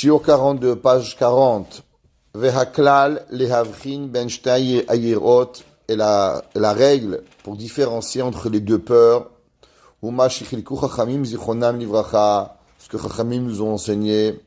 Shiur 42, page 40. Vehaklal lehavchin ben shtay ayirot. Et la règle pour différencier entre les deux peurs. Huma shichilku chachamim zichronam livracha. Ce que chachamim nous ont enseigné.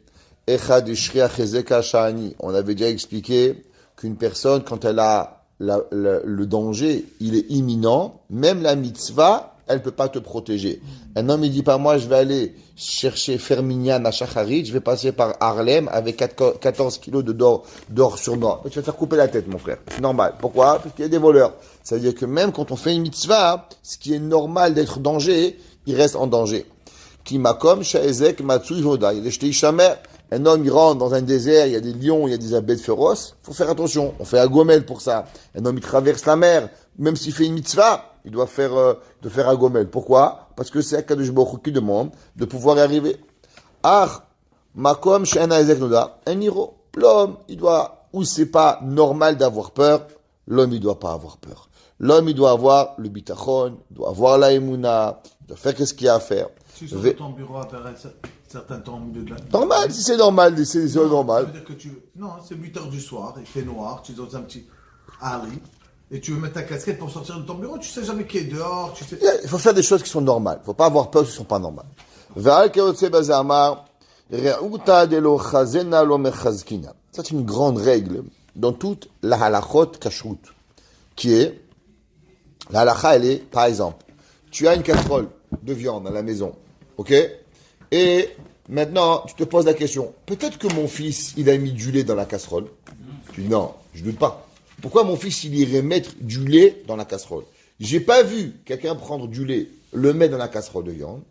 Echad ishria chezeka shani. On avait déjà expliqué qu'une personne, quand elle a le danger, il est imminent, même la mitzvah, elle peut pas te protéger. Un homme, il dit pas, moi, je vais aller chercher faire minyan à Shacharit, je vais passer par Harlem avec 14 kilos d'or sur moi. Tu vas te faire couper la tête, mon frère. C'est normal. Pourquoi? Parce qu'il y a des voleurs. Ça veut dire que même quand on fait une mitzvah, ce qui est normal d'être en danger, il reste en danger. Kimakom, Sha'ezek, Matsui, Voda. Il y a des Shtei Shamer. Un homme, il rentre dans un désert, il y a des lions, il y a des abeilles féroces. Faut faire attention. On fait un gomel pour ça. Un homme, il traverse la mer. Même s'il fait une mitzvah, il doit faire un gomel. Pourquoi? Parce que c'est Akadosh Baruch Hu qui demande de pouvoir y arriver. Makom she'ena ezek noda. Un hiro. L'homme, il doit, ou c'est pas normal d'avoir peur, l'homme, il doit pas avoir peur. L'homme, il doit avoir le bitachon, il doit avoir la émouna, il doit faire ce qu'il y a à faire. Tu sors de ton bureau à faire un certain temps au milieu de la nuit. Normal, si c'est normal, c'est normal. Ça veut dire que non, c'est 8 heures du soir, il fait noir, tu es dans un petit allée, et tu veux mettre ta casquette pour sortir de ton bureau, tu sais jamais qui est dehors, tu sais. Il faut faire des choses qui sont normales. Il faut pas avoir peur qui sont pas normales. Ça, c'est une grande règle dans toute la halachot kashrut, qui est, la halacha, elle est, par exemple, tu as une casserole de viande à la maison, ok? Et maintenant, tu te poses la question, peut-être que mon fils, il a mis du lait dans la casserole. Tu dis non, je doute pas. Pourquoi mon fils, il irait mettre du lait dans la casserole? J'ai pas vu quelqu'un prendre du lait, le mettre dans la casserole de viande,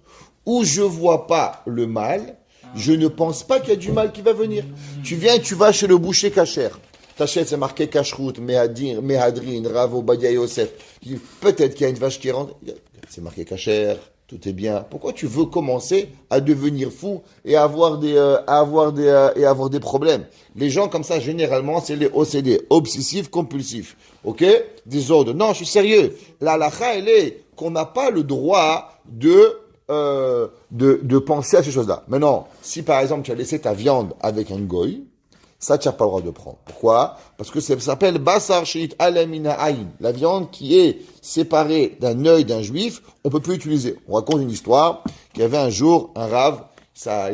ou je vois pas le mal, je ne pense pas qu'il y a du mal qui va venir. Tu viens, tu vas chez le boucher cachère. T'achètes, c'est marqué kashrut, mehadrin, ravo, badia Yosef. Peut-être qu'il y a une vache qui rentre. C'est marqué cachère, tout est bien. Pourquoi tu veux commencer à devenir fou et avoir des problèmes? Les gens comme ça, généralement, c'est les OCD, obsessifs compulsifs. Ok? Des ordres. Non, je suis sérieux. La halakha, elle est qu'on n'a pas le droit de penser à ces choses-là. Maintenant, si par exemple tu as laissé ta viande avec un goy, ça, tu n'as pas le droit de prendre. Pourquoi? Parce que ça s'appelle Basar Sheit Alamina Aïn. La viande qui est séparée d'un œil d'un juif, on peut plus l'utiliser. On raconte une histoire qu'il y avait un jour un rave, sa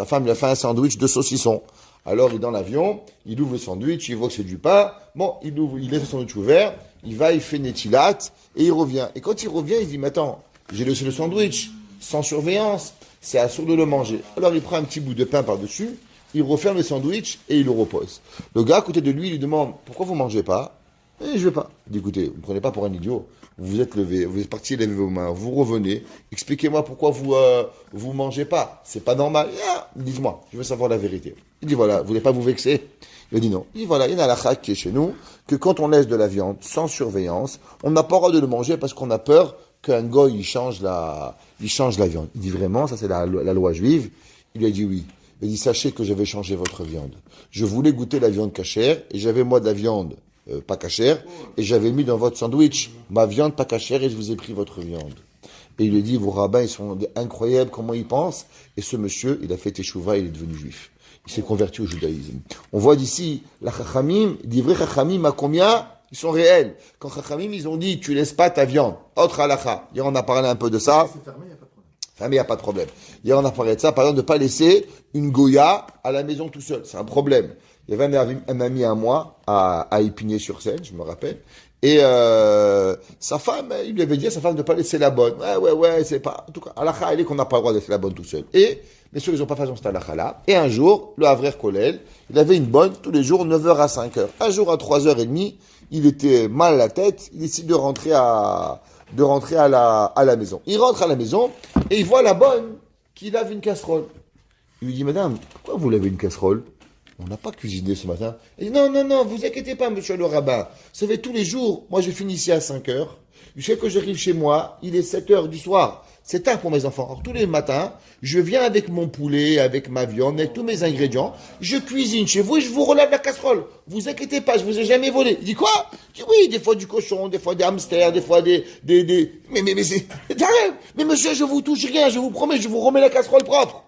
femme lui a fait un sandwich de saucisson. Alors, il est dans l'avion, il ouvre le sandwich, il voit que c'est du pain. Bon, il laisse le sandwich ouvert, il va, il fait Netilat, et il revient. Et quand il revient, il dit, mais attends, j'ai laissé le sandwich, sans surveillance, c'est assourd de le manger. Alors, il prend un petit bout de pain par-dessus, il referme le sandwich et il le repose. Le gars à côté de lui, il lui demande, pourquoi vous mangez pas? Je vais pas. Il dit, écoutez, vous ne prenez pas pour un idiot. Vous vous êtes levé, vous êtes parti lever vos mains, vous revenez, expliquez-moi pourquoi vous mangez pas. C'est pas normal. Dites-moi, je veux savoir la vérité. Il dit, voilà, vous voulez pas vous vexer? Il dit non. Il dit, voilà, il y a la halakha qui est chez nous, que quand on laisse de la viande sans surveillance, on n'a pas le droit de le manger parce qu'on a peur qu'un goy, il change la viande. Il dit vraiment, ça c'est la loi juive. Il lui a dit oui. Il dit, sachez que j'avais changé votre viande. Je voulais goûter la viande cachère, et j'avais moi de la viande pas cachère, et j'avais mis dans votre sandwich ma viande pas cachère, et je vous ai pris votre viande. Et il lui dit, vos rabbins, ils sont incroyables, comment ils pensent. Et ce monsieur, il a fait teshuva, il est devenu juif. Il s'est converti au judaïsme. On voit d'ici, la chachamim, d'ivrei chachamim à combien? Ils sont réels. Quand chachamim, ils ont dit, tu laisses pas ta viande. Autre halakha. Hier, on a parlé un peu de ça. C'est fermé, il n'y a pas de problème. Fermé, il n'y a pas de problème. Hier, on a parlé de ça, par exemple, de ne pas laisser une goya à la maison tout seul. C'est un problème. Il y avait un ami à moi, à Épinay-sur-Seine, je me rappelle. Et sa femme, il lui avait dit à sa femme de ne pas laisser la bonne. Ouais, c'est pas... En tout cas, halakha, elle est qu'on n'a pas le droit de laisser la bonne tout seul. Et, bien sûr, ils n'ont pas fait cette halakha-là. Et un jour, le Havrer Kolel, il avait une bonne tous les jours, 9h à 5h. Un jour, à 3h30, il était mal à la tête, il décide de rentrer à la maison. Il rentre à la maison, et il voit la bonne qui lave une casserole. Il lui dit, madame, pourquoi vous lavez une casserole? On n'a pas cuisiné ce matin. Elle dit, non, vous inquiétez pas, monsieur le rabbin. Vous savez, tous les jours, moi je finis ici à 5h. Jusqu'à que j'arrive chez moi, il est 7h du soir. C'est tard pour mes enfants. Alors tous les matins, je viens avec mon poulet, avec ma viande, avec tous mes ingrédients. Je cuisine chez vous et je vous relève la casserole. Vous inquiétez pas, je vous ai jamais volé. Il dit quoi? Je dis oui, des fois du cochon, des fois des hamsters, des fois des... Mais c'est... Mais monsieur, je vous touche rien, je vous promets, je vous remets la casserole propre.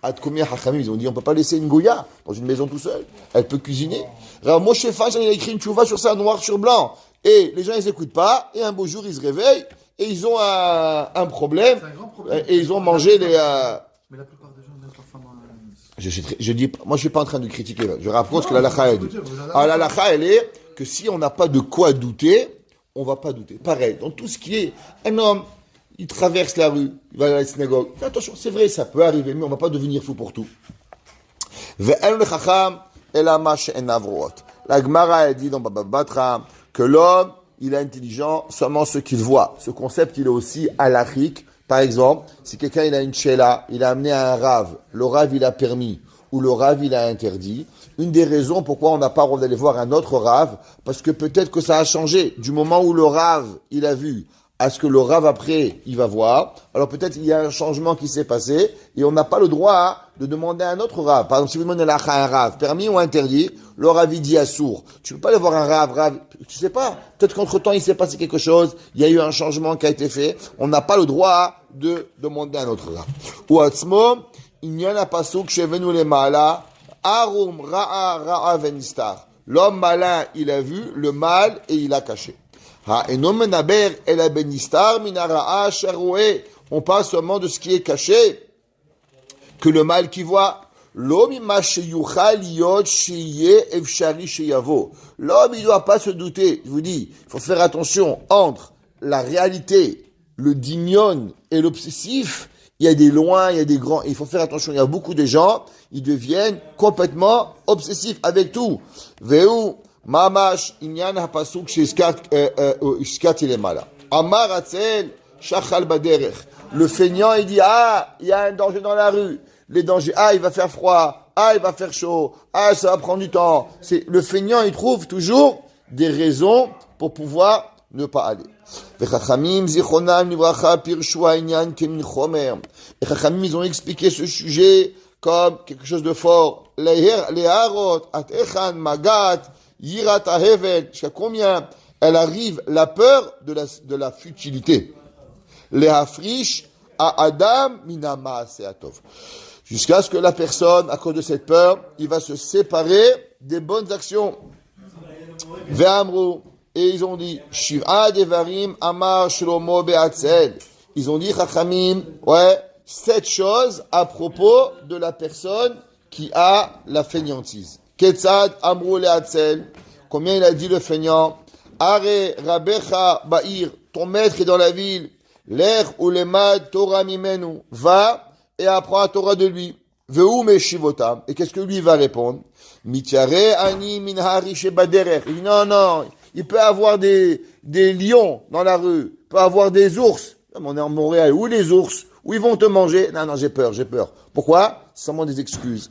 Ad combien Hachamim, ils ont dit, on peut pas laisser une Goya dans une maison tout seul. Elle peut cuisiner. Rav Moshe Feinstein, il a écrit une tchouva sur ça, noir sur blanc. Et les gens, ils écoutent pas. Et un beau jour, ils se réveillent. Et ils ont un problème. C'est un grand problème. Et ils ont mangé les... Mais la plupart des gens n'aiment pas femme. Je dis, moi, je suis pas en train de critiquer. Je rapporte ce que la halakha dit. Alors, la halakha, elle est que si on n'a pas de quoi douter, on va pas douter. Pareil, dans tout ce qui est un homme, il traverse la rue, il va à la synagogue. Fais attention, c'est vrai, ça peut arriver, mais on va pas devenir fou pour tout. La Gemara a dit dans Baba Batra que l'homme, il est intelligent seulement ce qu'il voit. Ce concept, il est aussi halachique. Par exemple, si quelqu'un il a une shela, il a amené un rave, le rave il a permis ou le rave il a interdit. Une des raisons pourquoi on n'a pas le droit d'aller voir un autre rave, parce que peut-être que ça a changé du moment où le rave il a vu à ce que le rave après il va voir. Alors peut-être il y a un changement qui s'est passé et on n'a pas le droit de demander à un autre rave. Par exemple, si vous demandez à un rave, permis ou interdit, le rave il dit assour. Tu peux pas aller voir un rave, tu sais pas. Peut-être qu'entre-temps il s'est passé quelque chose, il y a eu un changement qui a été fait. On n'a pas le droit de demander à un autre rave. Ou atzmo, il n'y en a pas souk shevenu le mala, arum ra'a venistar. L'homme malin, il a vu le mal et il a caché. On parle seulement de ce qui est caché, que le mal qui voit. L'homme, il ne doit pas se douter. Je vous dis, il faut faire attention entre la réalité, le dimion et l'obsessif. Il y a des loin, il y a des grands. Il faut faire attention. Il y a beaucoup de gens, ils deviennent complètement obsessifs avec tout. Veu mamash inyan hapasuk sheskat ilemala. Amar atzel shachal baderech. Le feignant, il dit, il y a un danger dans la rue. Les dangers, il va faire froid, il va faire chaud, ça va prendre du temps. Le feignant, il trouve toujours des raisons pour pouvoir ne pas aller. Les Chachamim, ils ont expliqué ce sujet comme quelque chose de fort. Les harot, atechan, magat, yirat ahevel, jusqu'à combien elle arrive la peur de la futilité. Les hafrish à Adam minama seatov. Jusqu'à ce que la personne, à cause de cette peur, il va se séparer des bonnes actions. Ve'amru. Et ils ont dit, Shiv'a devarim amar shlomo be'atzel. Ils ont dit, Chachamim, 7 choses à propos de la personne qui a la fainéantise. Ketzad amru le'atzel. Combien il a dit le feignant? Are rabecha ba'ir. Ton maître est dans la ville. L'er ou lemad Torah mimenu. Va et apprend la Torah de lui. Ve'u meshivotam. Et qu'est-ce que lui va répondre? Mitiare ani min harish baderech. Il dit non. Il peut avoir des lions dans la rue. Il peut avoir des ours. On est en Montréal. Où les ours? Où ils vont te manger? Non, j'ai peur. Pourquoi? C'est seulement des excuses.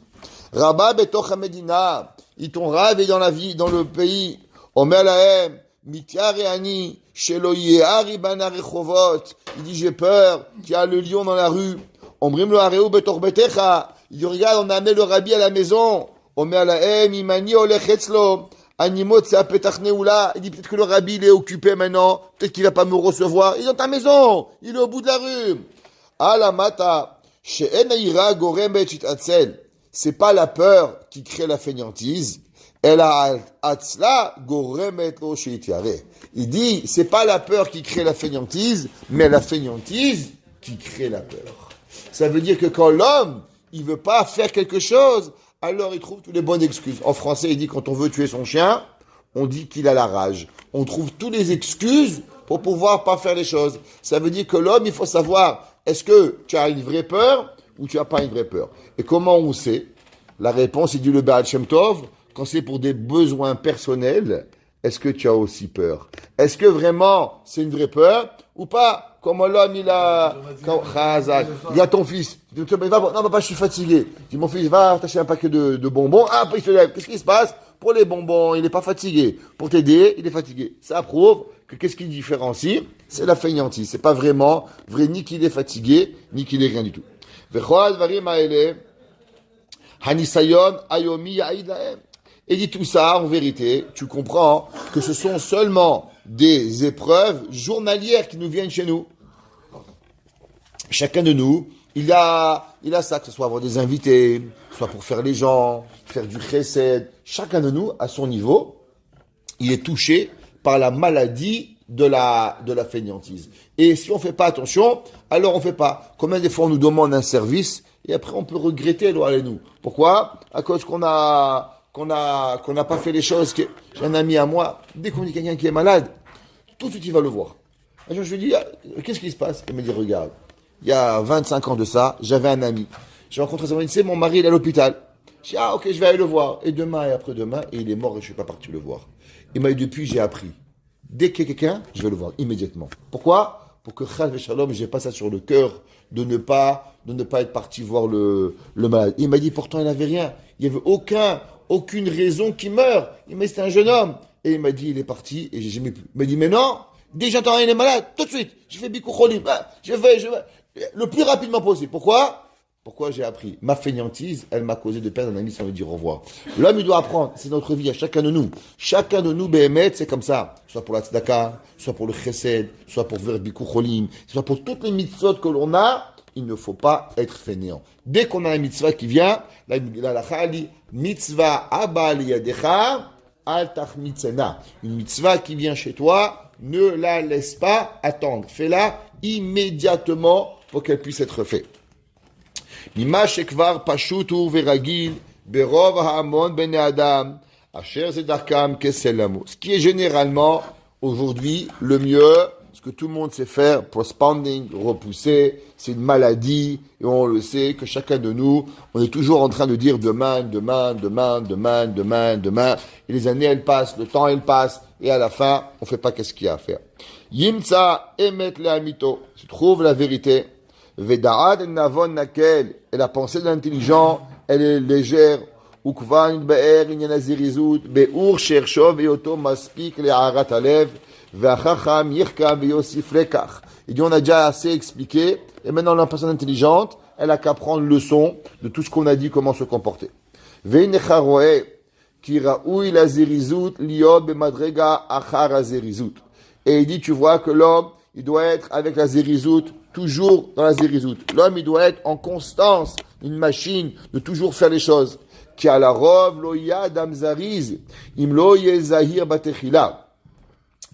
Rabba betoch medina. Ils t'ont ravé dans la vie, dans le pays. Omer lahem. Mitiare ani. Shelo yehari bana rechovot. Il dit, j'ai peur qu'il y a le lion dans la rue. Omrim lo areu betoch betecha. Il dit, regarde, on a amené le rabbi à la maison. Omer lahem. Imani olech etzlo. Animot, c'est à Petachneoula. Il dit peut-être que le rabbi, il est occupé maintenant. Peut-être qu'il va pas me recevoir. Il est dans ta maison. Il est au bout de la rue. Alamata. She'en ira gorem be'chitatzel. C'est pas la peur qui crée la fainéantise. Elle a atzla gorem lo she'itiare. Il dit, c'est pas la peur qui crée la fainéantise, mais la fainéantise qui crée la peur. Ça veut dire que quand l'homme, il veut pas faire quelque chose, alors il trouve toutes les bonnes excuses. En français, il dit quand on veut tuer son chien, on dit qu'il a la rage. On trouve toutes les excuses pour pouvoir pas faire les choses. Ça veut dire que l'homme, il faut savoir, est-ce que tu as une vraie peur ou tu as pas une vraie peur? Et comment on sait? La réponse, il dit le Baal Shem Tov, quand c'est pour des besoins personnels, est-ce que tu as aussi peur? Est-ce que vraiment c'est une vraie peur ou pas? Comme l'homme, il a ton fils. Non, papa, je suis fatigué. Il dit, mon fils, va attacher un paquet de bonbons. Après, il se lève. Qu'est-ce qui se passe? Pour les bonbons, il n'est pas fatigué. Pour t'aider, il est fatigué. Ça prouve que qu'est-ce qui différencie? C'est la fainéantise. C'est pas vraiment vrai ni qu'il est fatigué, ni qu'il est rien du tout. Et dit tout ça, en vérité, tu comprends que ce sont seulement des épreuves journalières qui nous viennent chez nous. Chacun de nous, il a ça, que ce soit avoir des invités, soit pour faire les gens, faire du chesed. Chacun de nous, à son niveau, il est touché par la maladie de la fainéantise. Et si on fait pas attention, alors on fait pas. Combien des fois on nous demande un service et après on peut regretter, nous. Pourquoi? À cause qu'on n'a pas fait les choses. J'ai un ami à moi, dès qu'on dit quelqu'un qui est malade, tout de suite il va le voir. Un jour je lui dis, qu'est-ce qui se passe? Il me dit, regarde, il y a 25 ans de ça, j'avais un ami. J'ai rencontré son ami, mon mari il est à l'hôpital. Je dis, ok, je vais aller le voir. Et demain et après-demain, et il est mort et je suis pas parti le voir. Il m'a dit, depuis j'ai appris. Dès qu'il y a quelqu'un, je vais le voir immédiatement. Pourquoi? Pour que Chal Shalom, j'ai pas ça sur le cœur de ne pas être parti voir le malade. Il m'a dit, pourtant il n'avait rien. Il n'y avait aucune raison qu'il meure. Il m'a dit, c'était un jeune homme. Et il m'a dit, il est parti et j'ai jamais pu. Il m'a dit, mais non, dès que j'entends rien, il est malade, tout de suite, je fais Bikur Cholim. Je vais, le plus rapidement possible. Pourquoi j'ai appris? Ma fainéantise, elle m'a causé de perdre un ami sans lui dire au revoir. L'homme, il doit apprendre. C'est notre vie à chacun de nous. Chacun de nous, Béhémet, c'est comme ça. Soit pour la tzedaka, soit pour le chesed, soit pour faire Bikur Cholim, soit pour toutes les mitzvot que l'on a, il ne faut pas être fainéant. Dès qu'on a un mitzvah qui vient, la halakha dit, mitzvah abba liyadecha, al tachmitzena. Une mitzvah qui vient chez toi, ne la laisse pas attendre. Fais-la immédiatement pour qu'elle puisse être faite. ממה שכבר פשוט הוא ורגיל ברוב ההמון בני אדם, אשר זה דרכם כסלמו. Ce qui est généralement, aujourd'hui, le mieux, ce que tout le monde sait faire, postponing, repousser, c'est une maladie, et on le sait que chacun de nous, on est toujours en train de dire demain, et les années elles passent, le temps il passe, et à la fin, on fait pas qu'est-ce qu'il y a à faire. Yimtsa emet le'amito, se trouve la vérité. Veda'ad navon nakel, et la pensée de l'intelligent, elle est légère. Ukvan be'er inyan hazirizut, be'ur shersho ve'yoto maspik le'arat alev, ve'achacham yirkam ve'yosif lekach. Il dit, on a déjà assez expliqué, et maintenant la personne intelligente, elle a qu'à prendre leçon de tout ce qu'on a dit, comment se comporter. Ve'necha roe, ki ra'ui l'azirizut, liot be'madrega achar hazirizut. Et il dit, tu vois que l'homme, il doit être avec la zérizout, toujours dans la zérizout. L'homme, il doit être en constance, une machine de toujours faire les choses. Ki ala rov lo yadam zariz, im lo yezahir batechila.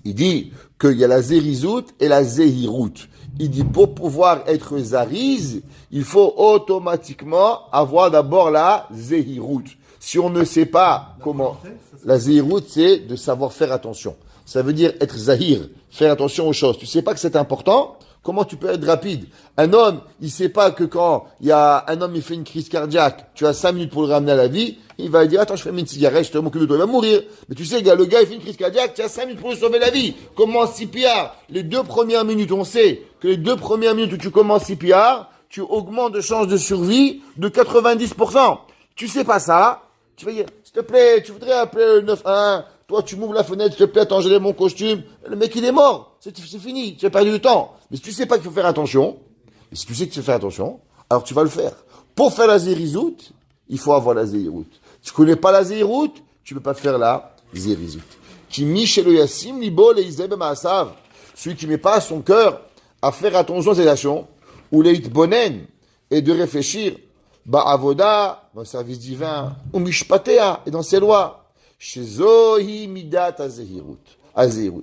Il dit qu'il y a la zérizout et la zéhirout. Il dit, pour pouvoir être zariz, il faut automatiquement avoir d'abord la zéhirout. Si on ne sait pas comment, la zéhirout, c'est de savoir faire attention. Ça veut dire être zahir, faire attention aux choses. Tu sais pas que c'est important, comment tu peux être rapide? Un homme, il sait pas que quand il y a un homme, il fait une crise cardiaque, tu as 5 minutes pour le ramener à la vie, il va dire, attends, je fais une cigarette, je te m'occupe de toi, il va mourir. Mais tu sais, le gars, il fait une crise cardiaque, tu as 5 minutes pour lui sauver la vie. Commence CPR. Les 2 premières minutes, on sait que les 2 premières minutes où tu commences CPR, tu augmentes de chances de survie de 90%. Tu sais pas ça, tu vas dire, s'il te plaît, tu voudrais appeler le 911, toi, tu m'ouvres la fenêtre, s'il te plaît, attends, j'ai mon costume. Le mec, il est mort. C'est fini. Tu as perdu du temps. Mais si tu sais pas qu'il faut faire attention, et si tu sais que tu fais attention, alors tu vas le faire. Pour faire la zérizout, il faut avoir la zéhirout. Tu connais pas la zéhirout, tu peux pas faire la zérizout. Qui michel yassim libo leizeb maasav. Celui qui met pas son cœur à faire attention à ses actions, ou leit bonen, et de réfléchir, avoda, dans le service divin, ou mishpatea, et dans ses lois. Shezohi midat azehirut.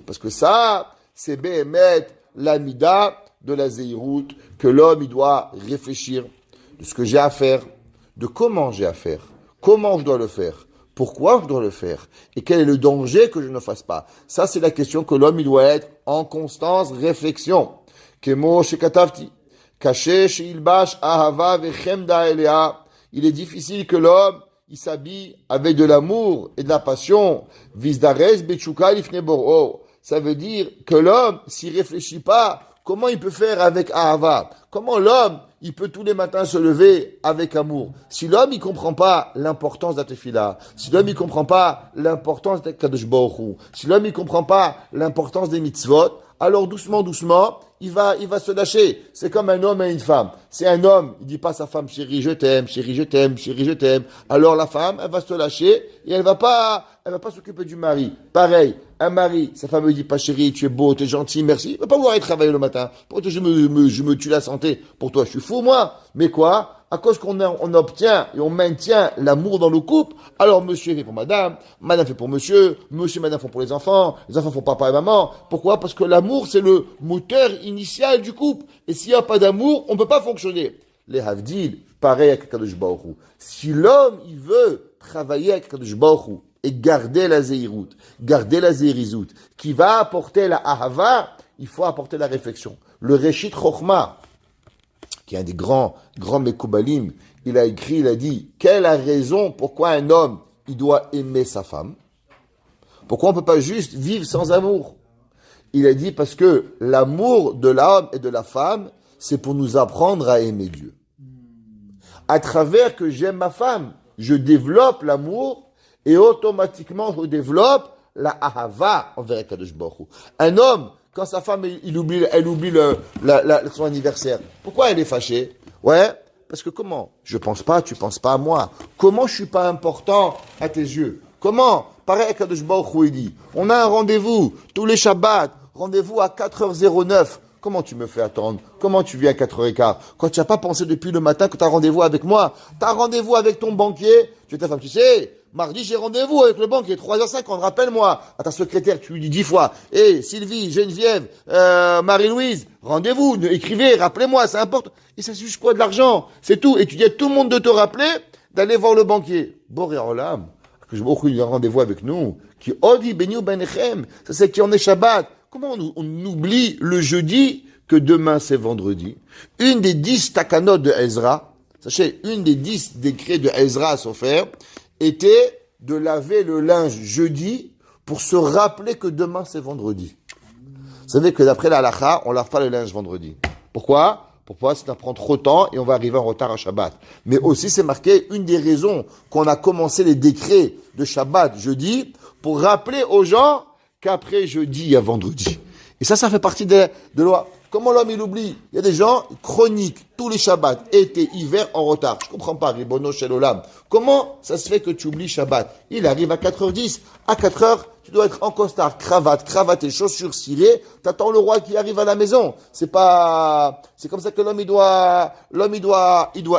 Parce que ça, c'est béhémet la mida de la zehirut, que l'homme, il doit réfléchir de ce que j'ai à faire, de comment j'ai à faire, comment je dois le faire, pourquoi je dois le faire, et quel est le danger que je ne fasse pas. Ça, c'est la question que l'homme, il doit être en constance réflexion. Kemo shekatavti, kaché sheilbash ahava vechemda elea. Il est difficile que l'homme, il s'habille avec de l'amour et de la passion. Vizdares bechuka lifne bor'o. Ça veut dire que l'homme, s'il réfléchit pas, comment il peut faire avec ahava? Comment l'homme, il peut tous les matins se lever avec amour? Si l'homme, il comprend pas l'importance de la tefila, si l'homme, il comprend pas l'importance de Kadosh Baruch Hu, si l'homme, il comprend pas l'importance des mitzvot, alors doucement, il va se lâcher. C'est comme un homme et une femme. C'est un homme, il dit pas à sa femme, chérie, je t'aime, chérie, je t'aime, chérie, je t'aime. Alors la femme, elle va se lâcher et elle va pas s'occuper du mari. Pareil, un mari, sa femme lui dit pas, chérie, tu es beau, tu es gentil, merci. Il va pas vouloir aller travailler le matin. Pour que je me tue la santé. santé pour toi, je suis fou, moi. Mais quoi? À cause on obtient et on maintient l'amour dans le couple, alors monsieur fait pour madame, madame fait pour monsieur, monsieur et madame font pour les enfants font papa et maman. Pourquoi? Parce que l'amour, c'est le moteur initial du couple. Et s'il n'y a pas d'amour, on ne peut pas fonctionner. Les Havdil, pareil avec Kadosh Baruch Hu. Si l'homme, il veut travailler avec Kadosh Baruch Hu et garder la Zéhirout, garder la Zéhirizout, qui va apporter la Ahava, il faut apporter la réflexion. Le Reshit Chochma, qui est un des grands Mekoubalim, il a écrit, il a dit, quelle est la raison pourquoi un homme, il doit aimer sa femme? Pourquoi on ne peut pas juste vivre sans amour? Il a dit parce que l'amour de l'homme et de la femme, c'est pour nous apprendre à aimer Dieu. À travers que j'aime ma femme, je développe l'amour et automatiquement je développe la ahava envers Kadosh Baruch Hu. Un homme, quand sa femme, elle oublie son anniversaire, pourquoi elle est fâchée? Ouais, parce que comment? Je pense pas, tu penses pas à moi. Comment je suis pas important à tes yeux? Comment? Pareil, Kadosh Baruch Hu, il dit, on a un rendez-vous tous les Shabbats, rendez-vous à 4h09. Comment tu me fais attendre? Comment tu viens à 4h15? Quand tu n'as pas pensé depuis le matin que tu as rendez-vous avec moi, tu as rendez-vous avec ton banquier, tu es ta femme, tu sais, mardi j'ai rendez-vous avec le banquier, 3h50, rappelle-moi, à ta secrétaire, tu lui dis 10 fois, hé, Sylvie, Geneviève, Marie-Louise, rendez-vous, écrivez, rappelez-moi, c'est important. Et ça c'est juste quoi? De l'argent, c'est tout. Et tu dis à tout le monde de te rappeler d'aller voir le banquier. Boré Olam, que je beaucoup un rendez-vous avec nous, qui odi benu benechem, ça c'est qui en est Shabbat. Comment on oublie le jeudi que demain c'est vendredi? Une des 10 takanot de Ezra, sachez, une des 10 décrets de Ezra à Sofer, était de laver le linge jeudi pour se rappeler que demain c'est vendredi. Vous savez que d'après la halakha, on lave pas le linge vendredi. Pourquoi? Pourquoi? Ça prend trop de temps et on va arriver en retard à Shabbat. Mais aussi c'est marqué, une des raisons qu'on a commencé les décrets de Shabbat jeudi, pour rappeler aux gens qu'après jeudi, il y a vendredi. Et ça fait partie de loi. Comment l'homme, il oublie? Il y a des gens chroniques, tous les Shabbats, été, hiver, en retard. Je comprends pas, Ribono Shel Olam. Comment ça se fait que tu oublies Shabbat? Il arrive à 4h10. À 4h, tu dois être en costard, cravate et chaussures cirées. T'attends le roi qui arrive à la maison. C'est comme ça que l'homme, il doit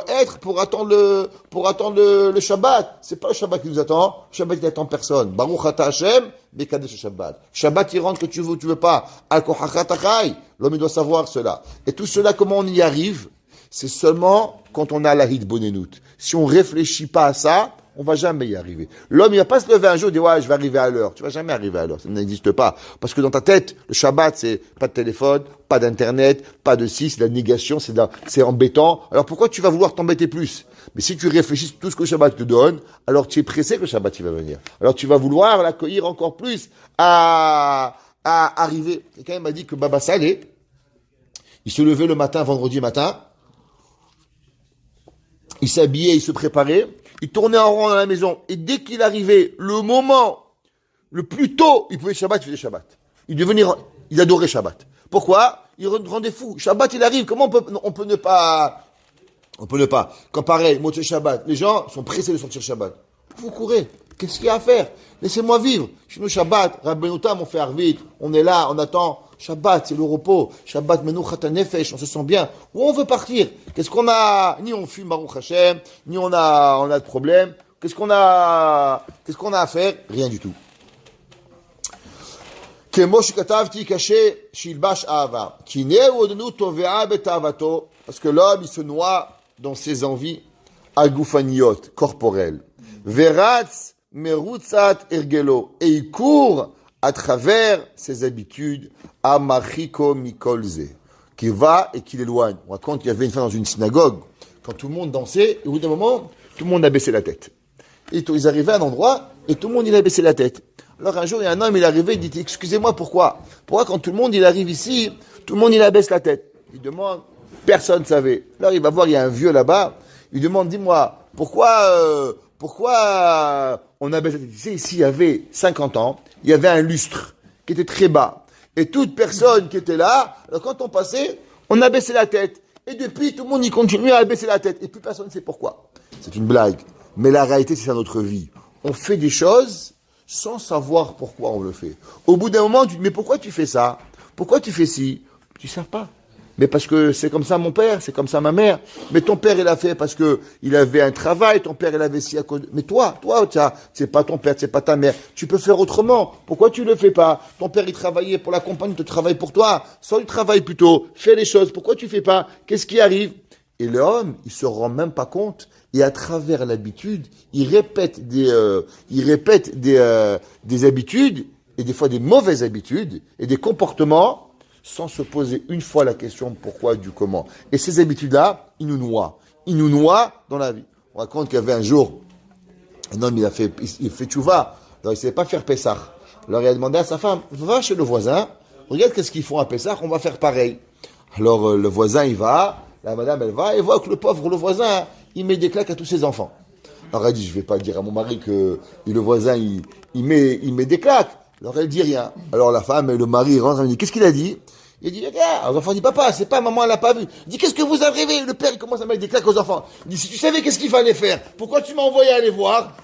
être pour attendre le Shabbat. C'est pas le Shabbat qui nous attend. Le Shabbat, il n'attend personne. Baruch Ata Hashem, Bekadesh Shabbat. Shabbat, il rentre que tu veux ou tu veux pas. Al-Kohachatachai. L'homme, il doit savoir cela. Et tout cela, comment on y arrive? C'est seulement quand on a la hitbonenout. Si on réfléchit pas à ça, on va jamais y arriver. L'homme, il va pas se lever un jour et dire, ouais, je vais arriver à l'heure. Tu vas jamais arriver à l'heure. Ça n'existe pas. Parce que dans ta tête, le Shabbat, c'est pas de téléphone, pas d'internet, pas de c'est de la négation, c'est embêtant. Alors pourquoi tu vas vouloir t'embêter plus? Mais si tu réfléchis tout ce que le Shabbat te donne, alors tu es pressé que le Shabbat, il va venir. Alors tu vas vouloir l'accueillir encore plus à arriver. Quelqu'un m'a dit que Baba Saleh, il se levait le matin, vendredi matin, il s'habillait, il se préparait, il tournait en rond dans la maison, et dès qu'il arrivait, le moment le plus tôt, il pouvait Shabbat, il faisait Shabbat. Il adorait Shabbat. Pourquoi? Il rendait fou. Shabbat, il arrive, comment on peut ne pas, quand pareil, Motzei Shabbat, les gens sont pressés de sortir Shabbat. Vous courez. Qu'est-ce qu'il y a à faire? Laissez-moi vivre. Chez nous, Shabbat, Rabbeinu Tam, on fait Arvit, on est là, on attend. Shabbat, c'est le repos. Shabbat, Menuchat HaNefesh, on se sent bien. Où on veut partir? Qu'est-ce qu'on a? Ni on fume Baruch Hashem, ni on a de problème. Qu'est-ce qu'on a à faire? Rien du tout. Parce que l'homme, il se noie dans ses envies agufaniot, corporelles. Veratz merutzat ergelo. Et il court à travers ses habitudes, amachiko mikolze, qui va et qui l'éloigne. On raconte qu'il y avait une fois dans une synagogue, quand tout le monde dansait, et au bout d'un moment, tout le monde a baissé la tête. Et ils arrivaient à un endroit, et tout le monde il a baissé la tête. Alors un jour, il y a un homme, il est arrivé, il dit, excusez-moi, pourquoi quand tout le monde il arrive ici, tout le monde il abaisse la tête? Il demande, personne ne savait. Alors il va voir, il y a un vieux là-bas, il demande, dis-moi, pourquoi on abaisse la tête? Tu sais, ici, il y avait 50 ans, il y avait un lustre qui était très bas. Et toute personne qui était là, alors quand on passait, on abaissait la tête. Et depuis, tout le monde y continue à abaisser la tête. Et plus personne ne sait pourquoi. C'est une blague. Mais la réalité, c'est ça notre vie. On fait des choses sans savoir pourquoi on le fait. Au bout d'un moment, tu te dis, mais pourquoi tu fais ça? Pourquoi tu fais ci? Tu ne sais pas. Mais parce que c'est comme ça mon père, c'est comme ça ma mère. Mais ton père, il a fait parce que il avait un travail, ton père, il avait si à cause. Mais toi, c'est pas ton père, c'est pas ta mère. Tu peux faire autrement. Pourquoi tu le fais pas? Ton père, il travaillait pour la compagnie, il te travaille pour toi. Sors du travail plutôt. Fais les choses. Pourquoi tu fais pas? Qu'est-ce qui arrive? Et l'homme, il se rend même pas compte. Et à travers l'habitude, il répète des habitudes, et des fois des mauvaises habitudes, et des comportements, sans se poser une fois la question pourquoi, du comment. Et ces habitudes-là, ils nous noient. Ils nous noient dans la vie. On raconte qu'il y avait un jour, un homme, il fait tchouva, alors il ne savait pas faire Pessah. Alors il a demandé à sa femme, va chez le voisin, regarde qu'est-ce qu'ils font à Pessah, on va faire pareil. Alors le voisin, il va, la madame, elle va, et voit que le voisin, il met des claques à tous ses enfants. Alors elle dit, je ne vais pas dire à mon mari que le voisin, il met des claques. Alors elle dit rien. Alors la femme et le mari rentrent, elle dit, qu'est-ce qu'il a dit? Il dit, regarde, aux enfants, dit, papa, c'est pas maman, elle l'a pas vu. Il dit, qu'est-ce que vous avez rêvé? Le père, il commence à mettre des claques aux enfants. Il dit, si tu savais qu'est-ce qu'il fallait faire, pourquoi tu m'as envoyé aller voir?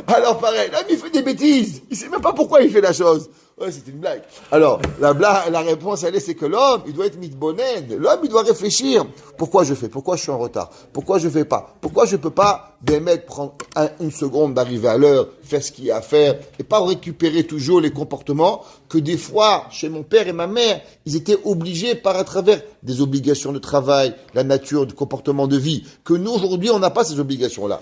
Alors pareil, l'homme, il fait des bêtises. Il sait même pas pourquoi il fait la chose. Ouais, c'était une blague. Alors, la réponse, elle est, c'est que l'homme, il doit être mitbonen. L'homme, il doit réfléchir. Pourquoi je fais? Pourquoi je suis en retard? Pourquoi je fais pas? Pourquoi je peux pas, prendre une seconde d'arriver à l'heure, faire ce qu'il y a à faire, et pas récupérer toujours les comportements que des fois, chez mon père et ma mère, ils étaient obligés par à travers des obligations de travail, la nature, du comportement de vie, que nous, aujourd'hui, on n'a pas ces obligations-là.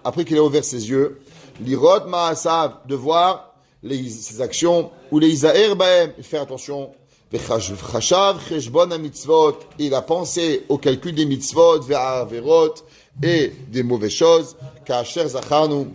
Après qu'il a ouvert ses yeux, l'irod ma'asav, de voir ses actions, ou les isaher bahem, faire attention, v'chashav cheshbon ha-mitzvot, il a pensé au calcul des mitzvot, ve'averot, et des mauvaises choses, ka'asher zacharnu,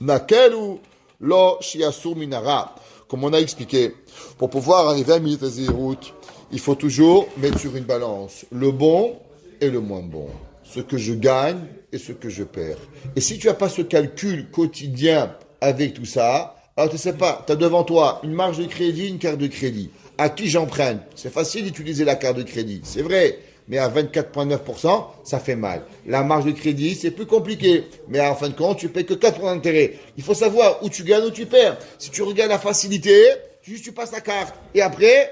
nakelu lo shiasur minara. Comme on a expliqué, pour pouvoir arriver à Midat Zehirut, il faut toujours mettre sur une balance le bon et le moins bon. Ce que je gagne et ce que je perds. Et si tu n'as pas ce calcul quotidien avec tout ça, alors tu ne sais pas, tu as devant toi une marge de crédit, une carte de crédit. À qui j'emprunte? C'est facile d'utiliser la carte de crédit, c'est vrai, mais à 24,9%, ça fait mal. La marge de crédit, c'est plus compliqué, mais en fin de compte, tu ne payes que 4% d'intérêt. Il faut savoir où tu gagnes, où tu perds. Si tu regardes la facilité, tu passes la carte. Et après,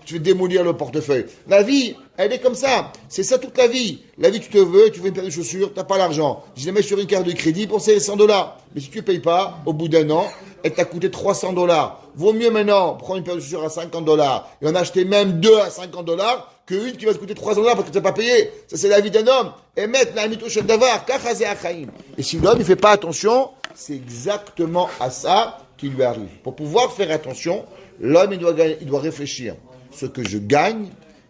tu veux démolir le portefeuille. La vie, elle est comme ça. C'est ça toute la vie. La vie, tu veux une paire de chaussures, tu n'as pas l'argent. Je les mets sur une carte de crédit pour c'est $100. Mais si tu ne payes pas, au bout d'un an, elle t'a coûté $300. Vaut mieux maintenant prendre une paire de chaussures à $50 et en acheter même deux à $50 qu'une qui va te coûter $300 parce que tu n'as pas payé. Ça, c'est la vie d'un homme. Et mettre la mito shel davar, kachazé achaim. Et si l'homme, il ne fait pas attention, c'est exactement à ça qui lui arrive. Pour pouvoir faire attention, l'homme, il doit réfléchir. Ce que je gagne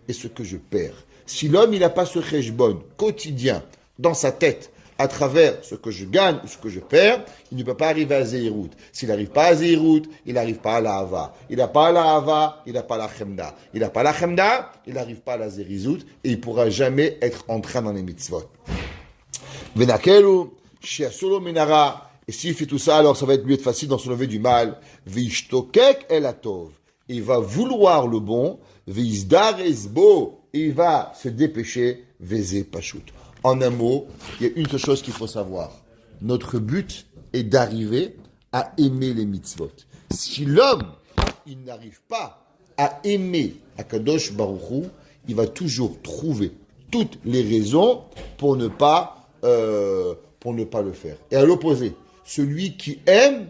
et ce que je perds. Si l'homme, il n'a pas ce cheshbon quotidien dans sa tête, à travers ce que je gagne ou ce que je perds, il ne peut pas arriver à Zehirut. S'il n'arrive pas à Zehirut, il n'arrive pas à la Hava. Il n'a pas la Hava, il n'a pas la Chemda. Il n'a pas la Chemda, il n'arrive pas à la Zerizut, et il ne pourra jamais être entrain dans les mitzvot. Venakelu, shiasolo minara. Et s'il fait tout ça, alors ça va être lui être facile d'en se lever du mal. Vishtokek elatov. Il va vouloir le bon. Vizdarezbo. Il va se dépêcher. Veze pashut. En un mot, il y a une seule chose qu'il faut savoir. Notre but est d'arriver à aimer les mitzvot. Si l'homme, il n'arrive pas à aimer Akadosh Baruch Hu, il va toujours trouver toutes les raisons pour ne pas le faire. Et à l'opposé, celui qui aime,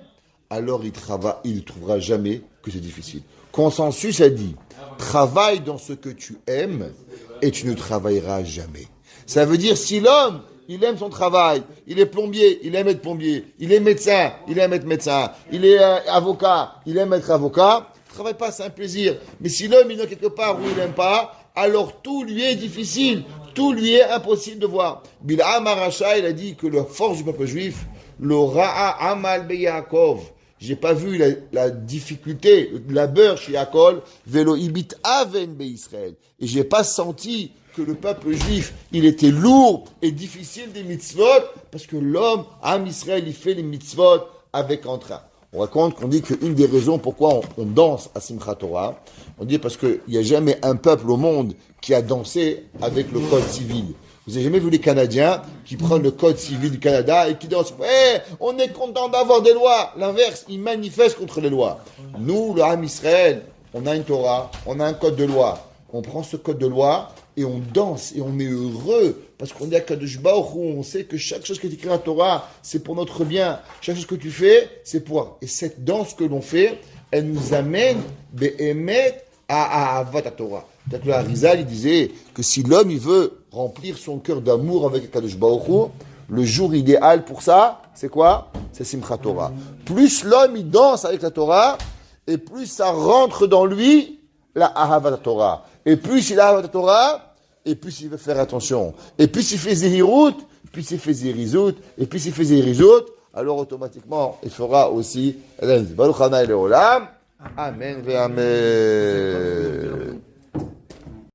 alors il trouvera jamais que c'est difficile. Consensus a dit, travaille dans ce que tu aimes et tu ne travailleras jamais. Ça veut dire, si l'homme, il aime son travail, il est plombier, il aime être plombier, il est médecin, il aime être médecin, il est avocat, il aime être avocat, il ne travaille pas, c'est un plaisir. Mais si l'homme, il est quelque part où il n'aime pas, alors tout lui est difficile, tout lui est impossible de voir. Bil'am Aracha, il a dit que la force du peuple juif, le Ra'a Amal Be Yaakov, j'ai pas vu la difficulté, le labeur chez Yaakov, Velo Ibit Aven Be Israël, et j'ai pas senti que le peuple juif, il était lourd et difficile des mitzvot, parce que l'homme, Am Israël, il fait les mitzvot avec entrain. On raconte qu'on dit qu'une des raisons pourquoi on danse à Simchat Torah, on dit parce qu'il n'y a jamais un peuple au monde qui a dansé avec le code civil. Vous avez jamais vu les Canadiens qui prennent le code civil du Canada et qui dansent « Ouais, on est content d'avoir des lois !» L'inverse, ils manifestent contre les lois. Nous, le Ham Israël, on a une Torah, on a un code de loi. On prend ce code de loi et on danse et on est heureux parce qu'on est à Kadosh Baruch Hu, on sait que chaque chose qui est écrite dans la Torah, c'est pour notre bien. Chaque chose que tu fais, c'est pour... Et cette danse que l'on fait, elle nous amène Be'emet à Avat Torah. Peut-être que le Harizal, il disait que si l'homme, il veut remplir son cœur d'amour avec Kadosh Baruch Hu, le jour idéal pour ça, c'est quoi? C'est Simchat Torah. Plus l'homme, il danse avec la Torah, et plus ça rentre dans lui, la Ahavat Torah. Et plus il a Ahavat Torah, et plus il veut faire attention. Et plus il fait Zehirut, plus il fait Zerizut, et plus il fait Zerizut, alors automatiquement, il fera aussi Baruch Hana Leolam. Amen ve Amen.